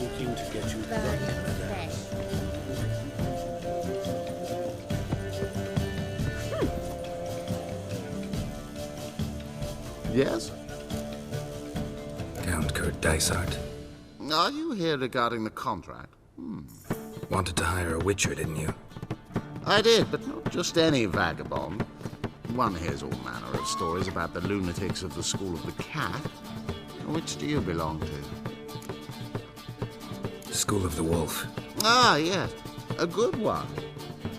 looking to get you drunk in the day. Yes? Count Kurt Dysart. Are you here regarding the contract? Wanted to hire a witcher, didn't you? I did, but not just any vagabond. One hears all manner of stories about the lunatics of the School of the Cat. Which do you belong to? School of the Wolf. Ah, yes. A good one.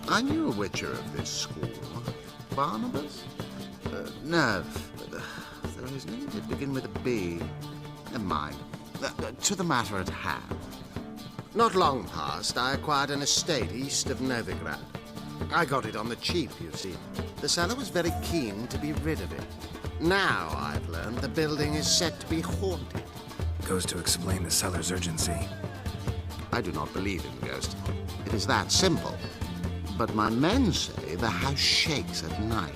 I knew a witcher of this school. Barnabas? No. Though his name did begin with a B. Never mind. To the matter at hand. Not long past, I acquired an estate east of Novigrad. I got it on the cheap, you see. The seller was very keen to be rid of it. Now, I've learned, the building is said to be haunted. Goes to explain the seller's urgency. I do not believe in ghosts. It is that simple. But my men say the house shakes at night.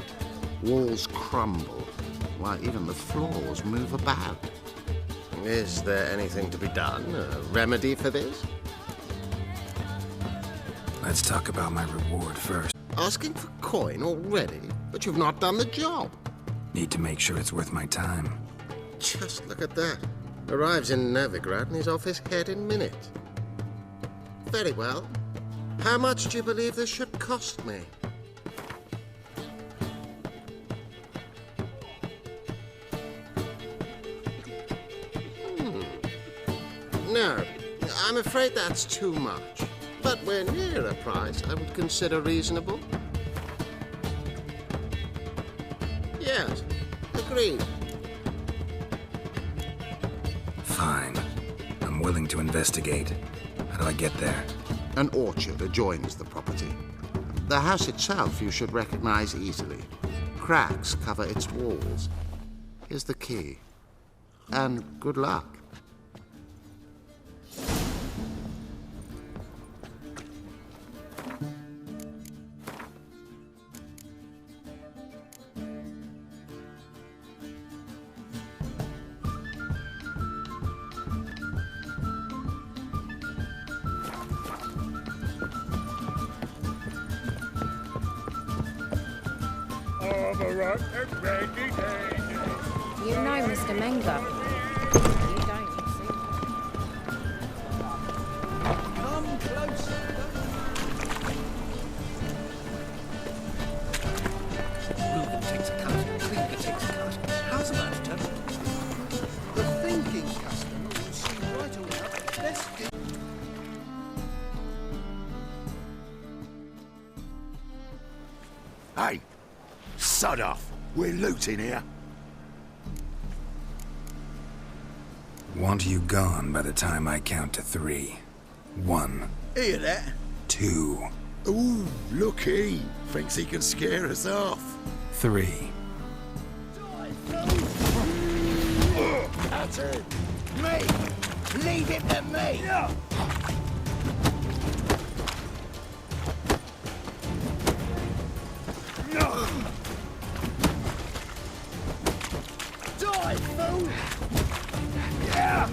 Walls crumble, while even the floors move about. Is there anything to be done? A remedy for this? Let's talk about my reward first. Asking for coin already? But you've not done the job. Need to make sure it's worth my time. Just look at that. Arrives in Novigrad and he's off his head in minutes. Very well. How much do you believe this should cost me? No, I'm afraid that's too much. But we're near a price I would consider reasonable. Yes, agreed. Fine. I'm willing to investigate. How do I get there? An orchard adjoins the property. The house itself you should recognize easily. Cracks cover its walls. Here's the key. And good luck. You know Mr. Menga. You don't, you see. Come closer. Reuben takes a cut. Trinket takes a cut. How's about it, Tony? The thinking customer will see right away up the best deal. Hey, sod off. We're looting here. Want you gone by the time I count to 3. 1. Hear that? 2. Ooh, look he. Thinks he can scare us off. 3. That's it. Me! Leave him to me! Die, fool! Yeah!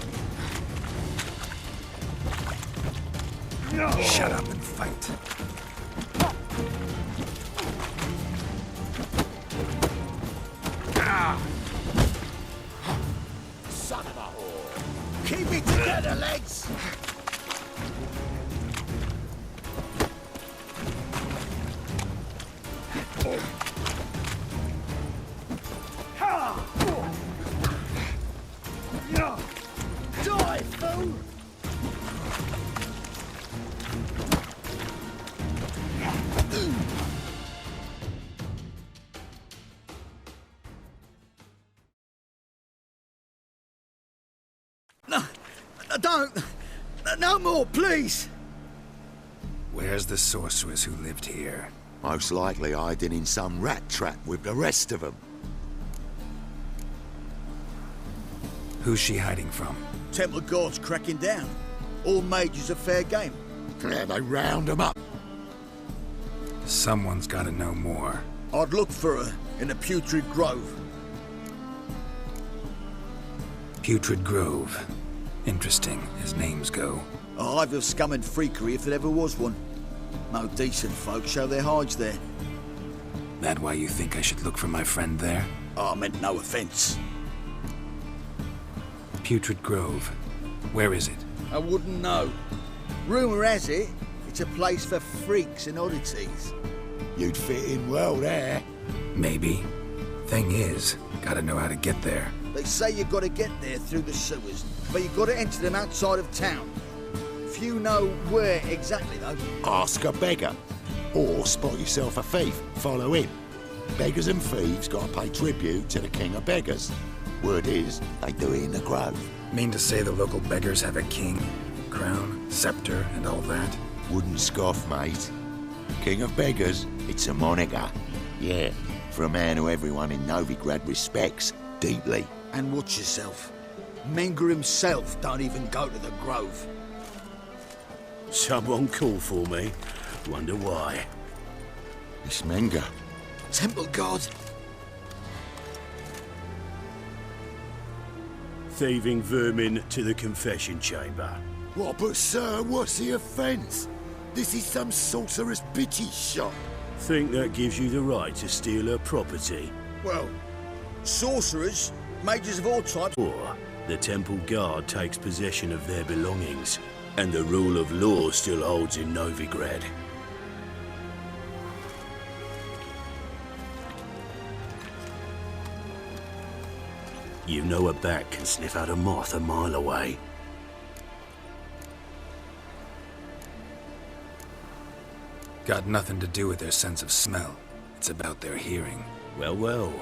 Shut up and fight. Son of a whore! Keep it together, legs! Die, fool! No, don't! No more, please! Where's the sorceress who lived here? Most likely hiding in some rat trap with the rest of them. Who's she hiding from? Temple Guard's cracking down. All mages are fair game. Yeah, they round them up. Someone's gotta know more. I'd look for her in the Putrid Grove. Putrid Grove. Interesting, as names go. A hive of scum and freakery if there ever was one. No decent folk show their hides there. That why you think I should look for my friend there? Oh, I meant no offence. Putrid Grove. Where is it? I wouldn't know. Rumour has it, it's a place for freaks and oddities. You'd fit in well there. Maybe. Thing is, gotta know how to get there. They say you gotta get there through the sewers, but you gotta enter them outside of town. Few know where exactly, though. Ask a beggar. Or spot yourself a thief, follow him. Beggars and thieves gotta pay tribute to the king of beggars. Word is, they do it in the grove. Mean to say the local beggars have a king, crown, scepter, and all that? Wouldn't scoff, mate. King of beggars, it's a moniker. Yeah, for a man who everyone in Novigrad respects deeply. And watch yourself. Menga himself don't even go to the grove. Someone call for me. Wonder why. It's Menga. Temple guard. Thieving vermin to the confession chamber. What, but sir, what's the offence? This is some sorcerer's bitty shop. Think that gives you the right to steal her property? Well, sorcerers, mages of all types. Or the temple guard takes possession of their belongings, and the rule of law still holds in Novigrad. You know a bat can sniff out a moth a mile away. Got nothing to do with their sense of smell. It's about their hearing. Well, well.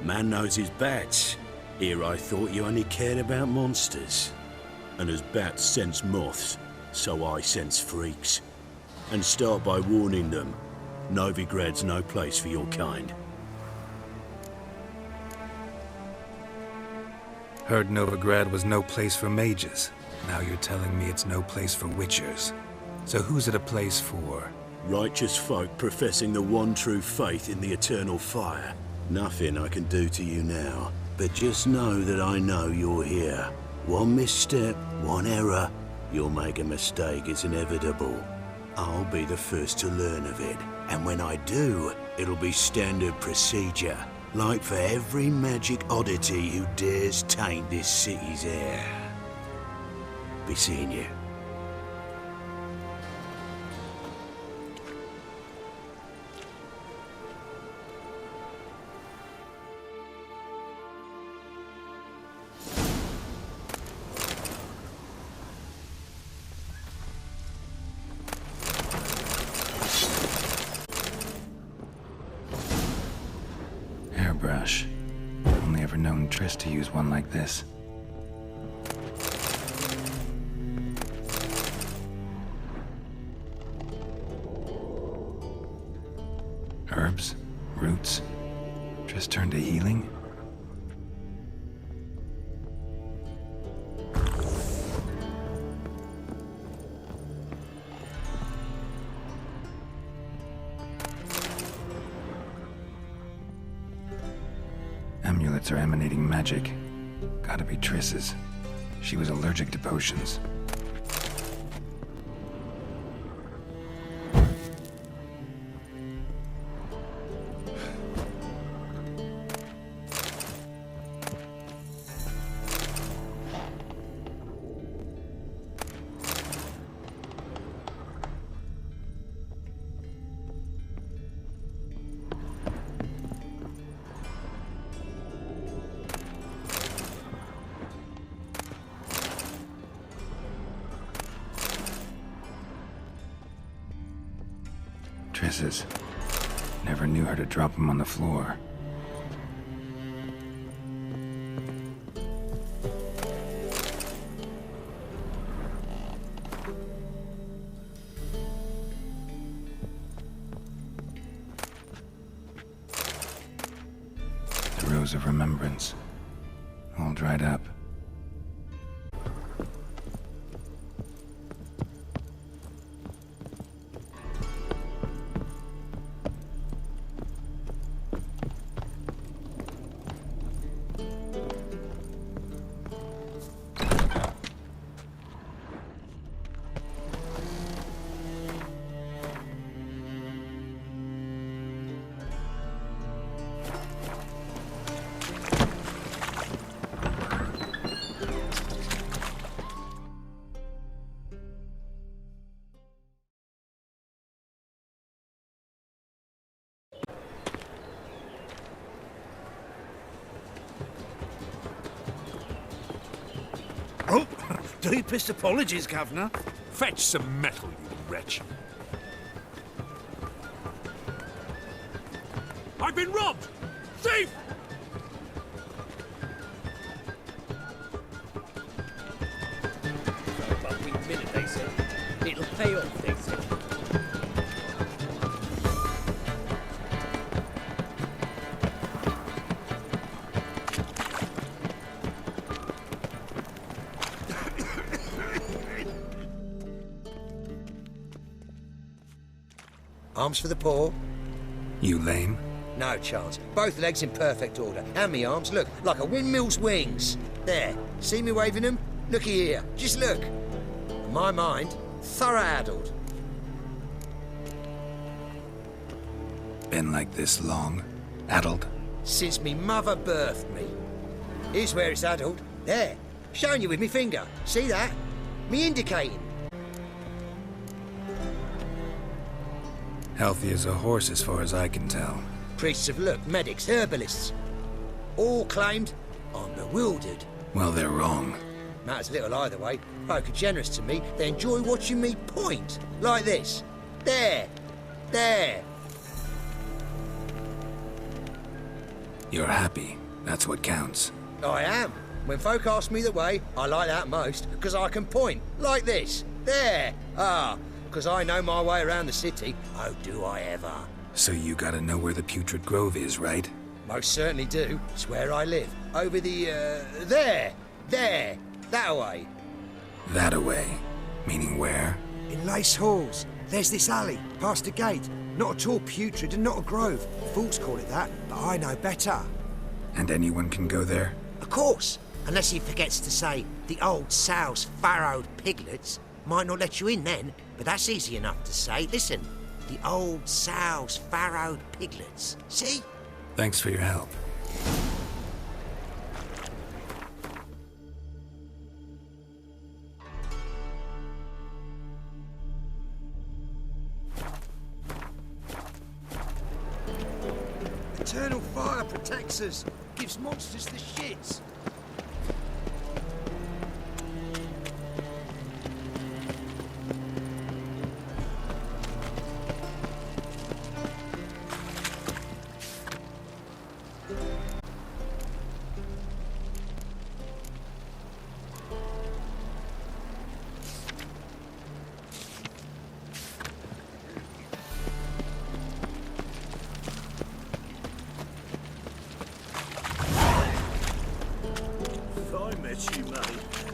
Man knows his bats. Here I thought you only cared about monsters. And as bats sense moths, so I sense freaks. And start by warning them. Novigrad's no place for your kind. Heard Novigrad was no place for mages. Now you're telling me it's no place for witchers. So who's it a place for? Righteous folk professing the one true faith in the eternal fire. Nothing I can do to you now, but just know that I know you're here. One misstep, one error, you'll make a mistake, it's inevitable. I'll be the first to learn of it, and when I do, it'll be standard procedure. Like for every magic oddity who dares taint this city's air. Be seeing you. Hairbrush. Only ever known Triss to use one like this. Herbs? Roots? Triss turned to healing? Amulets are emanating magic. Gotta be Triss's. She was allergic to potions. Triss's. Never knew her to drop them on the floor. The Rose of Remembrance. All dried up. Deepest apologies, Governor. Fetch some metal, you wretch. I've been robbed! Thief! Fucking minute, they said. It'll pay off, they said. Arms for the poor? You lame? No chance. Both legs in perfect order. And me arms, look, like a windmill's wings. There. See me waving them? Looky here. Just look. My mind, thorough addled. Been like this long? Addled? Since me mother birthed me. Here's where it's addled. There. Showing you with me finger. See that? Me indicating. Healthy as a horse as far as I can tell. Priests of look, medics, herbalists. All claimed I'm bewildered. Well, they're wrong. Matters little either way. Folk are generous to me. They enjoy watching me point. Like this. There. There. You're happy. That's what counts. I am. When folk ask me the way, I like that most, because I can point. Like this. There. Ah. Because I know my way around the city. Oh, do I ever. So you gotta know where the Putrid Grove is, right? Most certainly do. It's where I live. Over the, there. There. That way. That away. Meaning where? In Lace Halls. There's this alley, past a gate. Not at all putrid and not a grove. Fools call it that, but I know better. And anyone can go there? Of course. Unless he forgets to say the old sow's farrowed piglets. Might not let you in then, but that's easy enough to say. Listen, the old sow's farrowed piglets. See? Thanks for your help. Eternal fire protects us. Gives monsters the shits.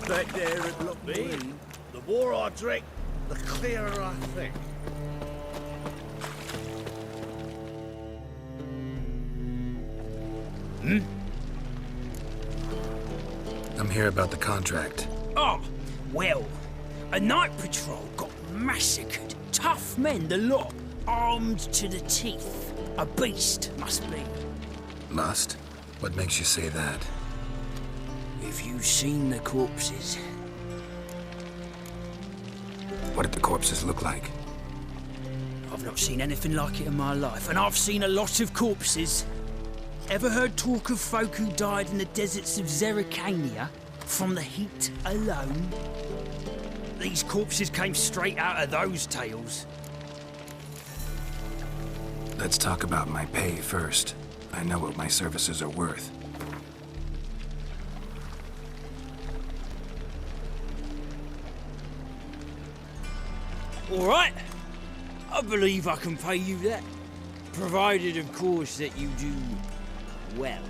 Back there at Loch Green. The more I drink, the clearer I think. I'm here about the contract. Oh, well, a night patrol got massacred. Tough men, the lot, armed to the teeth. A beast, must be. Must? What makes you say that? Have you seen the corpses? What did the corpses look like? I've not seen anything like it in my life, and I've seen a lot of corpses. Ever heard talk of folk who died in the deserts of Zerrikania from the heat alone? These corpses came straight out of those tales. Let's talk about my pay first. I know what my services are worth. All right. I believe I can pay you that. Provided, of course, that you do well.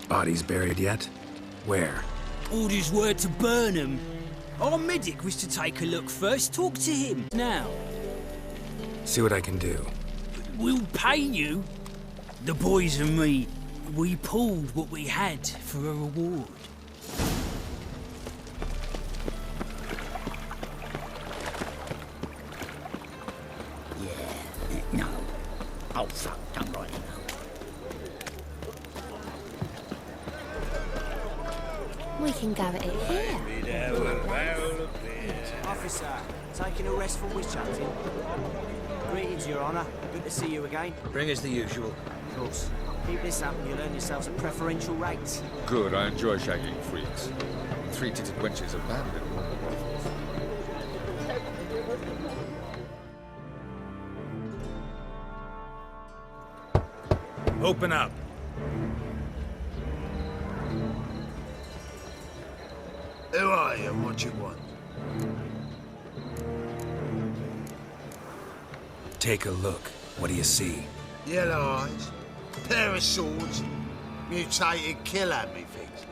Bodies buried yet? Where? Orders were to burn them. Our medic was to take a look first. Talk to him now. See what I can do. We'll pay you. The boys and me, we pulled what we had for a reward. No. Oh, fuck. Don't write it now. We can go at it here. Officer, taking a rest from witch hunting. Greetings, Your Honour. Good to see you again. Bring us the usual. Of course. Keep this up and you'll earn yourselves a preferential rate. Good, I enjoy shagging freaks. Three-titted wenches are banned in normal brothels. Open up. Who are you and what you want? Take a look. What do you see? Yellow eyes, pair of swords, mutated killer, methinks.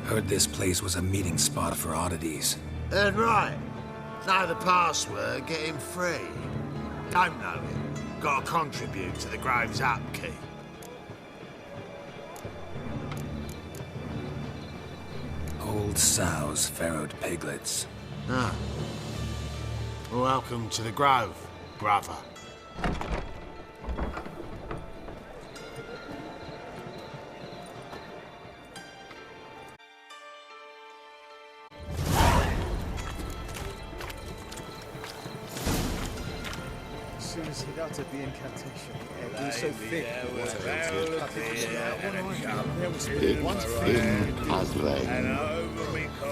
Heard this place was a meeting spot for oddities. Heard right. Know the password, get him free. Don't know it. Gotta contribute to the Grove's upkeep. Old sows, farrowed piglets. Ah. Welcome to the Grove, brother. As soon as he'd uttered the incantation, it was so thick.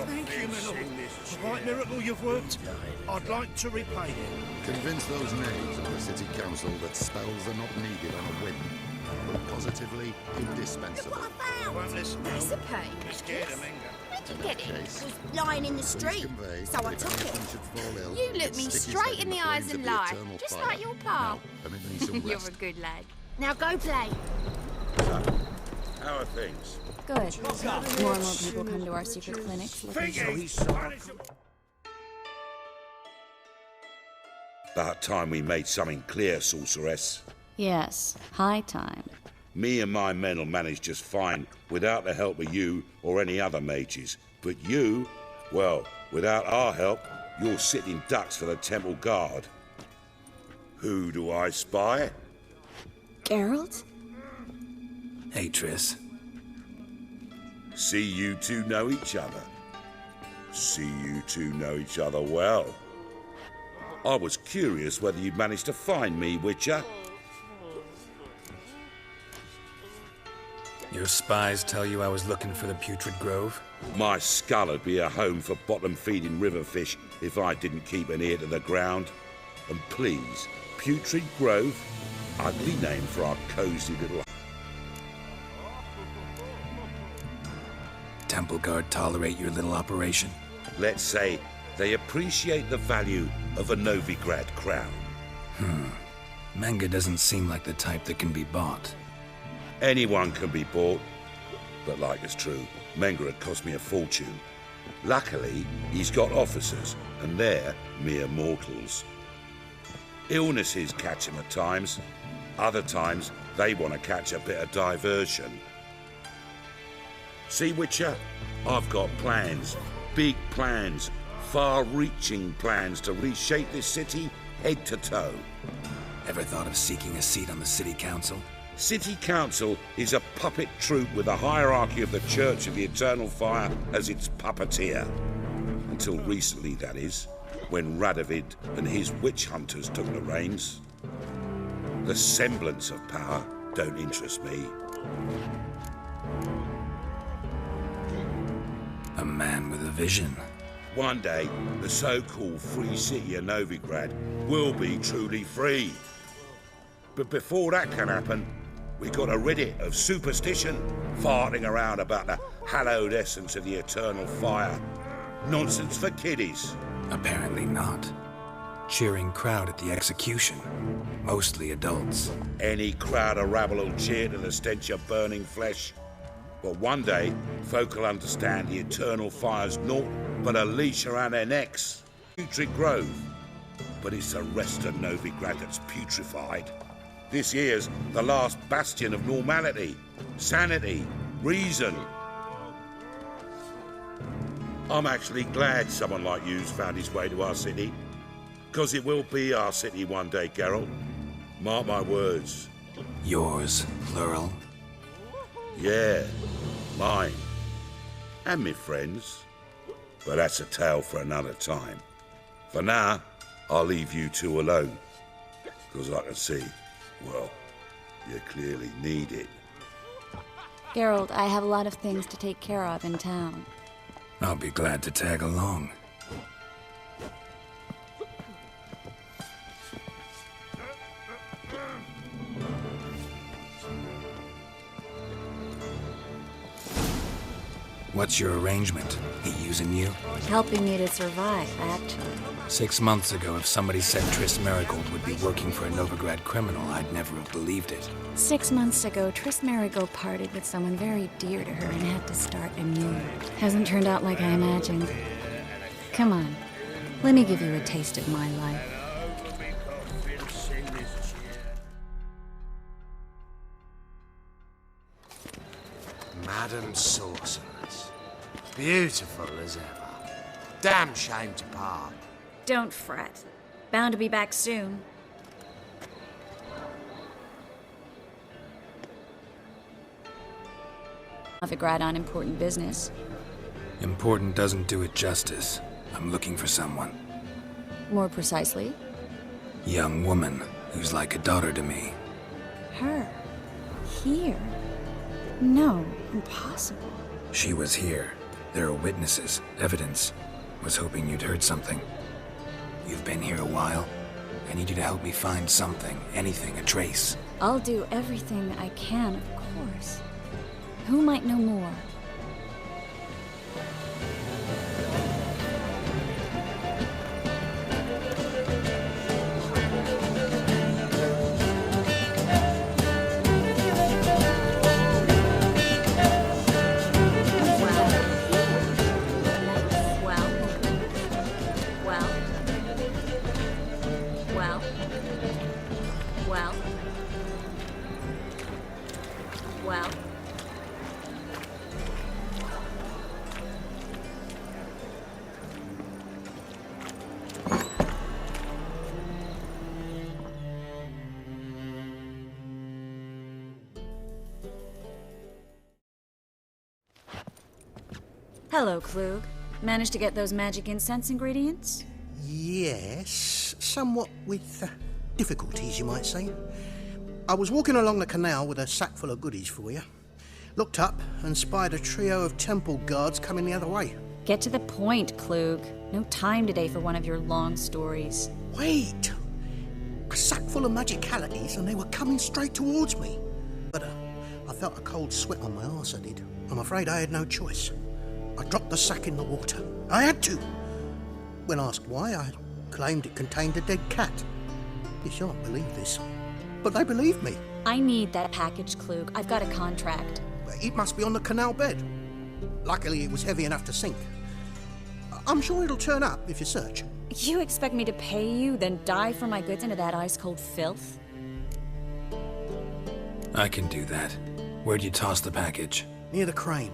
Thank you, my lord. A right miracle you've worked. I'd like to repay it. Convince those knaves of the city council that spells are not needed on a whim, but positively indispensable. Won't listen, That's no. a pain. You're scared of Menga. Where'd you get it? It was lying in the street, so I took it. You You look me straight in the eyes and lie, just like your pa. You're a good lad. Now go play. How are things? Good. More and more people come to our secret clinics looking About time we made something clear, sorceress. Yes, high time. Me and my men'll manage just fine without the help of you or any other mages. But you, well, without our help, you're sitting ducks for the temple guard. Who do I spy? Geralt? Hey, Triss. See you two know each other. See you two know each other well. I was curious whether you'd managed to find me, Witcher. Your spies tell you I was looking for the Putrid Grove? My skull'd be a home for bottom-feeding river fish if I didn't keep an ear to the ground. And please, Putrid Grove? Ugly name for our cosy little... Temple Guard tolerate your little operation? Let's say they appreciate the value of a Novigrad crown. Menga doesn't seem like the type that can be bought. Anyone can be bought, but like it's true, Menga had cost me a fortune. Luckily, he's got officers, and they're mere mortals. Illnesses catch him at times. Other times, they want to catch a bit of diversion. See, Witcher, I've got plans, big plans, far-reaching plans to reshape this city head to toe. Ever thought of seeking a seat on the city council? City Council is a puppet troupe with a hierarchy of the Church of the Eternal Fire as its puppeteer. Until recently, that is, when Radovid and his witch hunters took the reins. The semblance of power don't interest me. A man with a vision. One day, the so-called free city of Novigrad will be truly free. But before that can happen, we gotta rid it of superstition, farting around about the hallowed essence of the eternal fire. Nonsense for kiddies. Apparently not. Cheering crowd at the execution. Mostly adults. Any crowd of rabble will cheer to the stench of burning flesh. But one day, folk will understand the eternal fire's naught but a leash around their necks. Putrid Grove. But it's the rest of Novigrad that's putrefied. This here's the last bastion of normality, sanity, reason. I'm actually glad someone like you's found his way to our city. Because it will be our city one day, Geralt. Mark my words. Yours, plural. Yeah, mine. And me friends. But that's a tale for another time. For now, I'll leave you two alone. Because I can see, well, you clearly need it. Geralt, I have a lot of things to take care of in town. I'll be glad to tag along. What's your arrangement? He using you? Helping me to survive, actually. 6 months ago, if somebody said Triss Merigold would be working for a Novigrad criminal, I'd never have believed it. 6 months ago, Triss Merigold parted with someone very dear to her and had to start anew. Hasn't turned out like I imagined. Come on, let me give you a taste of my life. Madam Sorceress. Beautiful as ever. Damn shame to part. Don't fret. Bound to be back soon. Novigrad on important business. Important doesn't do it justice. I'm looking for someone. More precisely? Young woman who's like a daughter to me. Her? Here? No, impossible. She was here. There are witnesses, evidence. Was hoping you'd heard something. You've been here a while. I need you to help me find something, anything, a trace. I'll do everything I can, of course. Who might know more? Well. Hello, Klug. Managed to get those magic incense ingredients? Yes, somewhat with difficulties, you might say. I was walking along the canal with a sack full of goodies for you. Looked up and spied a trio of temple guards coming the other way. Get to the point, Klug. No time today for one of your long stories. Wait! A sack full of magicalities and they were coming straight towards me. But I felt a cold sweat on my arse, I did. I'm afraid I had no choice. I dropped the sack in the water. I had to. When asked why, I claimed it contained a dead cat. You shan't believe this, but they believed me. I need that package, Klug. I've got a contract. It must be on the canal bed. Luckily, it was heavy enough to sink. I'm sure it'll turn up if you search. You expect me to pay you, then dive for my goods into that ice-cold filth? I can do that. Where'd you toss the package? Near the crane.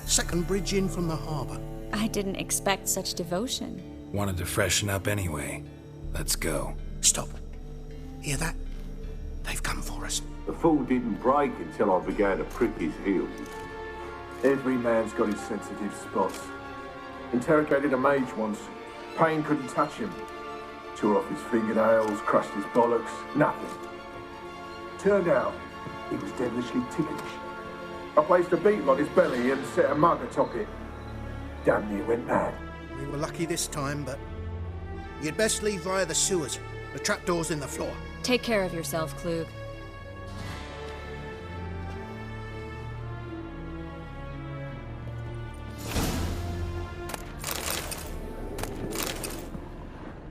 Second bridge in from the harbour. I didn't expect such devotion. Wanted to freshen up anyway. Let's go. Stop. Hear that? They've come for us. The fall didn't break until I began to prick his heels. Every man's got his sensitive spots. Interrogated a mage once. Pain couldn't touch him. Tore off his fingernails, crushed his bollocks, nothing. Turned out, he was devilishly ticklish. I placed a beetle on his belly and set a mug atop it. Damn near went mad. We were lucky this time, but you'd best leave via the sewers. The trapdoor's in the floor. Take care of yourself, Klug.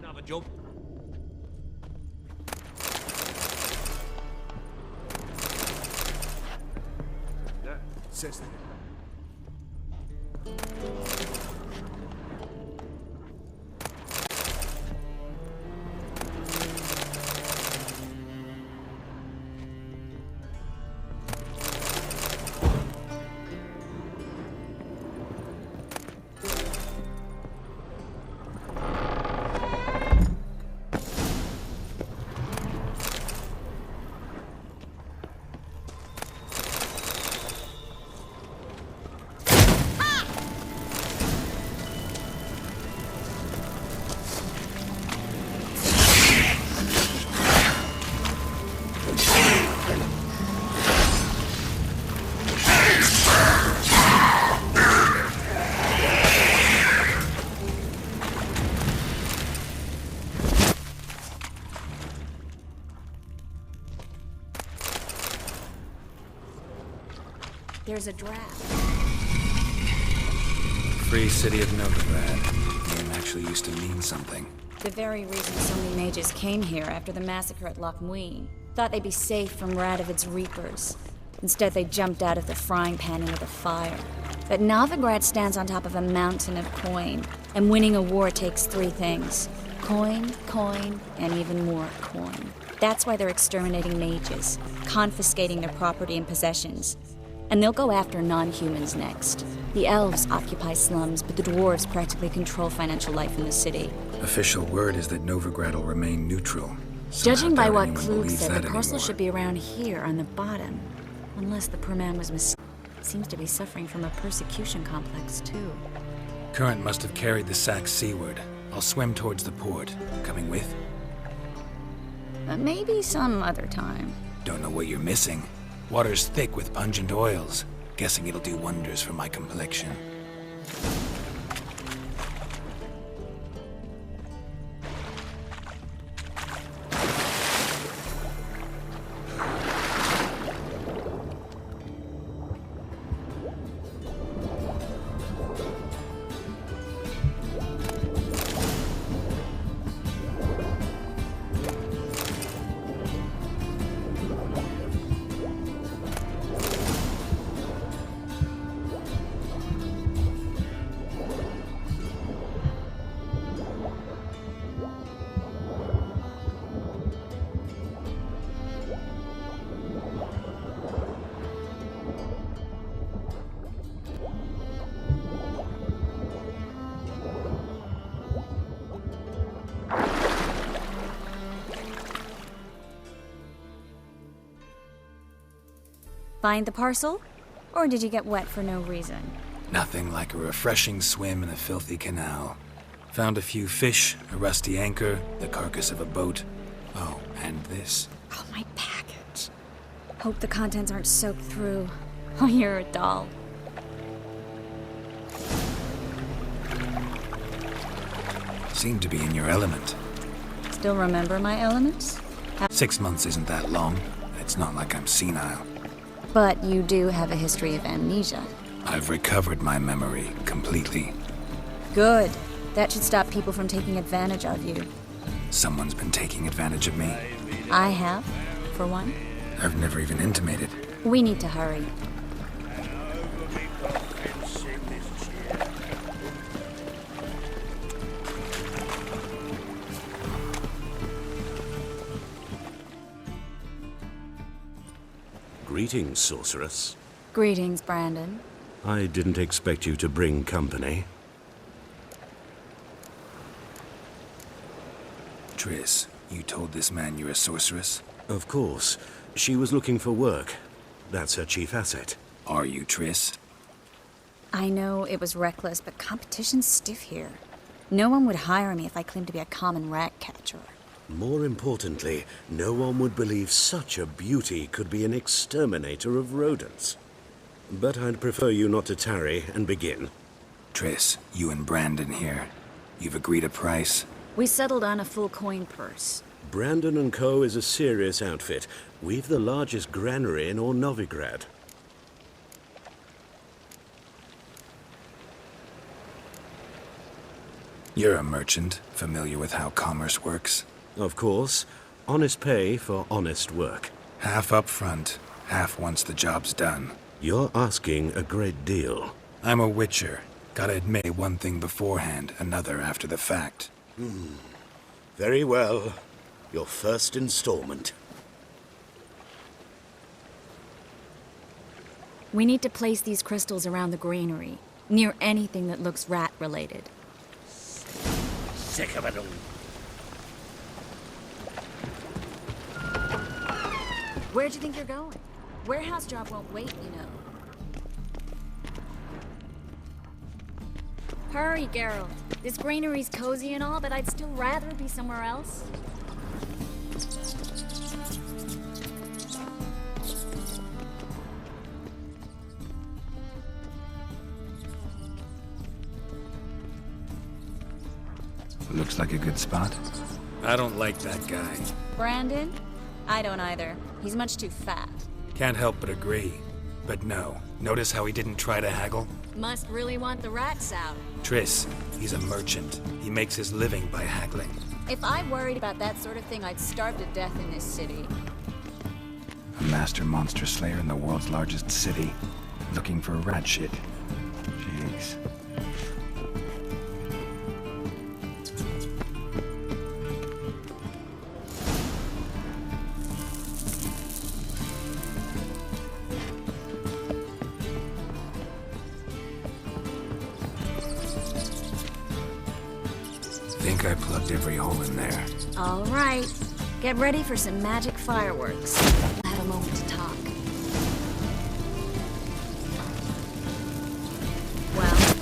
Another job. That says that. There's a draft. Free city of Novigrad. The name actually used to mean something. The very reason so many mages came here after the massacre at Loch Muin. Thought they'd be safe from Radovid's reapers. Instead, they jumped out of the frying pan into the fire. But Novigrad stands on top of a mountain of coin, and winning a war takes 3 things. Coin, coin, and even more coin. That's why they're exterminating mages, confiscating their property and possessions. And they'll go after non-humans next. The elves occupy slums, but the dwarves practically control financial life in the city. Official word is that Novigrad will remain neutral. Judging by what Klug said, the parcel should be around here on the bottom. Unless the poor man was mistaken. Seems to be suffering from a persecution complex, too. Current must have carried the sack seaward. I'll swim towards the port. Coming with? Maybe some other time. Don't know what you're missing. Water's thick with pungent oils. Guessing it'll do wonders for my complexion. Find the parcel? Or did you get wet for no reason? Nothing like a refreshing swim in a filthy canal. Found a few fish, a rusty anchor, the carcass of a boat. Oh, and this. Oh, my package. Hope the contents aren't soaked through. Oh, you're a doll. Seem to be in your element. Still remember my elements? 6 months isn't that long. It's not like I'm senile. But you do have a history of amnesia. I've recovered my memory completely. Good. That should stop people from taking advantage of you. Someone's been taking advantage of me. I have, for one. I've never even intimated. We need to hurry. Greetings, sorceress. Greetings, Brandon. I didn't expect you to bring company. Triss, you told this man you're a sorceress? Of course. She was looking for work. That's her chief asset. Are you, Triss? I know it was reckless, but competition's stiff here. No one would hire me if I claimed to be a common rat catcher. More importantly, no one would believe such a beauty could be an exterminator of rodents. But I'd prefer you not to tarry and begin. Triss, you and Brandon here. You've agreed a price? We settled on a full coin purse. Brandon & Co. is a serious outfit. We've the largest granary in all Novigrad. You're a merchant, familiar with how commerce works? Of course. Honest pay for honest work. Half up front, half once the job's done. You're asking a great deal. I'm a witcher. Gotta admit one thing beforehand, another after the fact. Very well. Your first installment. We need to place these crystals around the granary, near anything that looks rat-related. Sick of it all. Where'd you think you're going? Warehouse job won't wait, you know. Hurry, Geralt. This granary's cozy and all, but I'd still rather be somewhere else. Looks like a good spot. I don't like that guy. Brandon? I don't either. He's much too fat. Can't help but agree. But no, Notice how he didn't try to haggle? Must really want the rats out. Triss, he's a merchant. He makes his living by haggling. If I worried about that sort of thing, I'd starve to death in this city. A master monster slayer in the world's largest city, looking for rat shit. Jeez. Think I plugged every hole in there. All right. Get ready for some magic fireworks. I'll have a moment to talk. Well...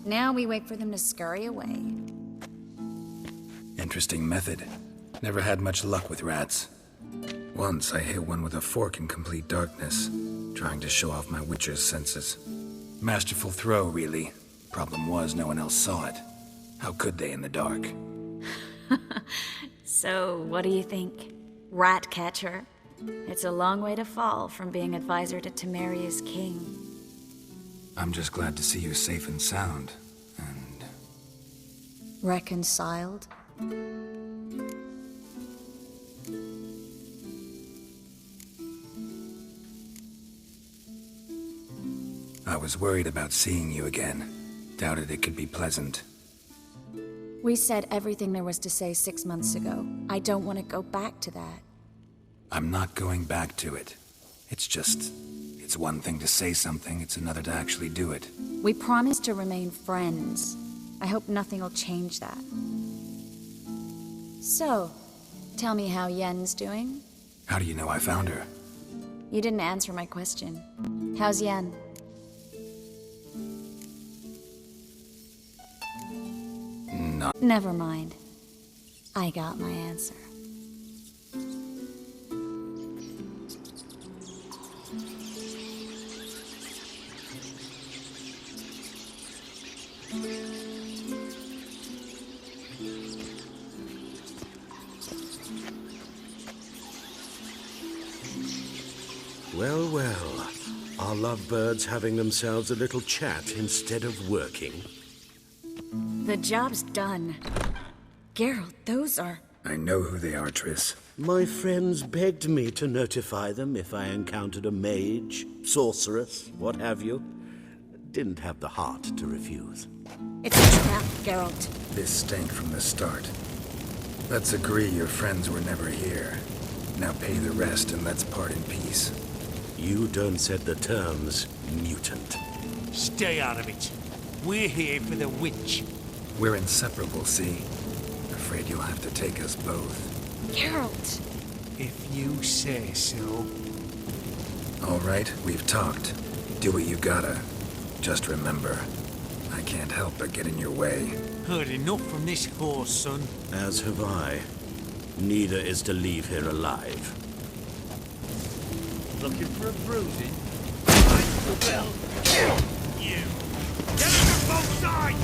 Now we wait for them to scurry away. Interesting method. Never had much luck with rats. Once I hit one with a fork in complete darkness, trying to show off my witcher's senses. Masterful throw, really. Problem was, no one else saw it. How could they in the dark? So, what do you think? Rat catcher? It's a long way to fall from being advisor to Temeria's king. I'm just glad to see you safe and sound, and... Reconciled? I was worried about seeing you again. Doubted it could be pleasant. We said everything there was to say 6 months ago. I don't want to go back to that. I'm not going back to it. It's just... It's one thing to say something, it's another to actually do it. We promised to remain friends. I hope nothing will change that. So, tell me how Yen's doing? How do you know I found her? You didn't answer my question. How's Yen? No. Never mind. I got my answer. Well, well. Are lovebirds having themselves a little chat instead of working? The job's done. Geralt, those are... I know who they are, Triss. My friends begged me to notify them if I encountered a mage, sorceress, what have you. Didn't have the heart to refuse. It's a trap, Geralt. This stank from the start. Let's agree your friends were never here. Now pay the rest and let's part in peace. You don't set the terms, mutant. Stay out of it. We're here for the witch. We're inseparable, see? Afraid you'll have to take us both. Geralt! If you say so. All right, we've talked. Do what you gotta. Just remember, I can't help but get in your way. Heard enough from this horse, son. As have I. Neither is to leave here alive. Looking for a bruising? I will kill you! Get him from both sides!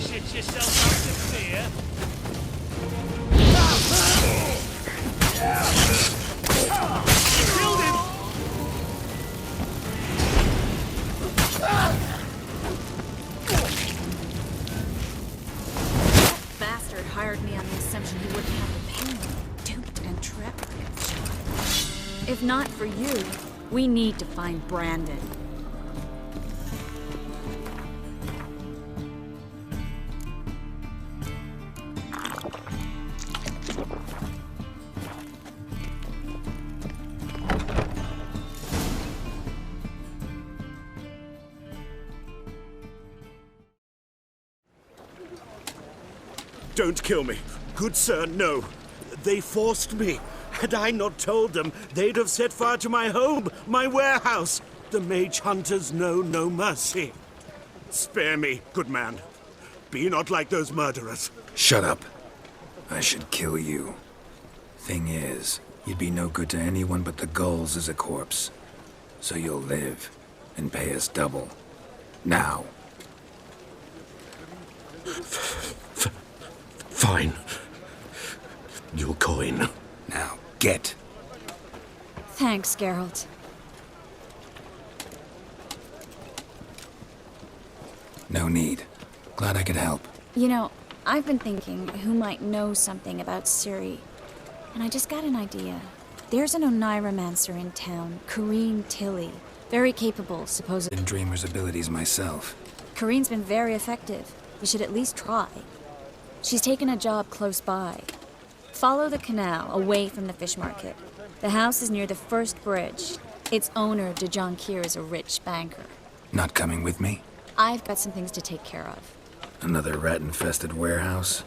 Shit yourself out to fear? Killed him! Bastard hired me on the assumption he wouldn't have the pain. Duped and trapped. If not for you, we need to find Brandon. Don't kill me. Good sir, no. They forced me. Had I not told them, they'd have set fire to my home, my warehouse. The mage hunters know no mercy. Spare me, good man. Be not like those murderers. Shut up. I should kill you. Thing is, you'd be no good to anyone but the gulls as a corpse. So you'll live and pay us double. Now. Fine. Your coin. Now, get. Thanks, Geralt. No need. Glad I could help. You know, I've been thinking who might know something about Ciri. And I just got an idea. There's an Oneiromancer in town, Corrine Tilly. Very capable, supposedly. In Dreamer's abilities myself. Corrine's been very effective. You should at least try. She's taken a job close by. Follow the canal, away from the fish market. The house is near the first bridge. Its owner, de Jonquier, is a rich banker. Not coming with me? I've got some things to take care of. Another rat-infested warehouse?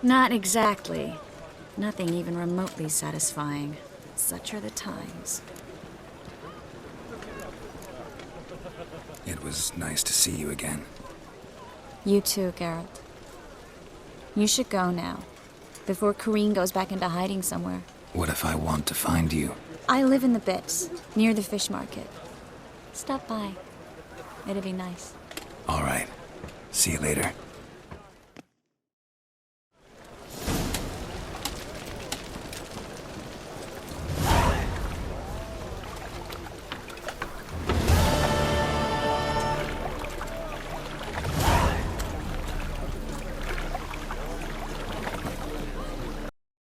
Not exactly. Nothing even remotely satisfying. Such are the times. It was nice to see you again. You too, Geralt. You should go now, before Corrine goes back into hiding somewhere. What if I want to find you? I live in the Bits, near the fish market. Stop by. It'd be nice. All right. See you later.